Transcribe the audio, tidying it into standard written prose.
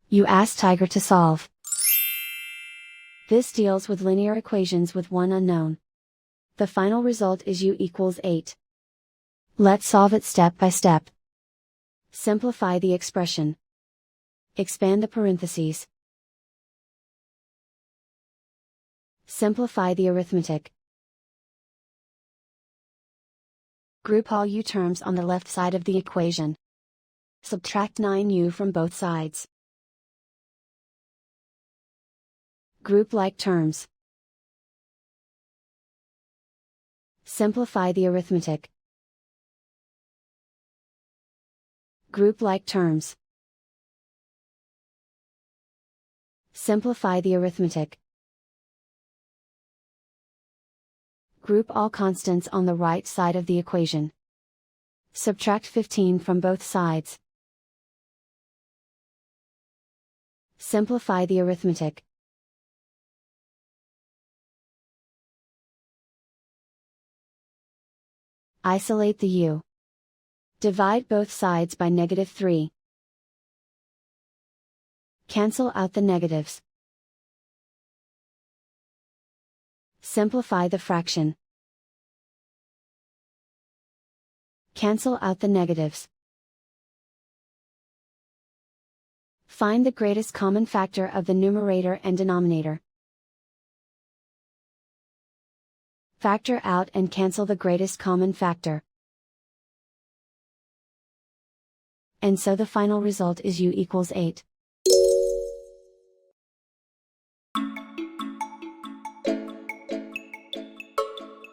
You ask Tiger to solve. This deals with linear equations with one unknown. The final result is u=8. Let's solve it step by step. Simplify the expression. Expand the parentheses. Simplify the arithmetic. Group all u terms on the left side of the equation. Subtract 9u from both sides. Group like terms. Simplify the arithmetic. Group like terms. Simplify the arithmetic. Group all constants on the right side of the equation. Subtract 15 from both sides. Simplify the arithmetic. Isolate the u. Divide both sides by -3. Cancel out the negatives. Simplify the fraction. Cancel out the negatives. Find the greatest common factor of the numerator and denominator. Factor out and cancel the greatest common factor. And so the final result is u=8.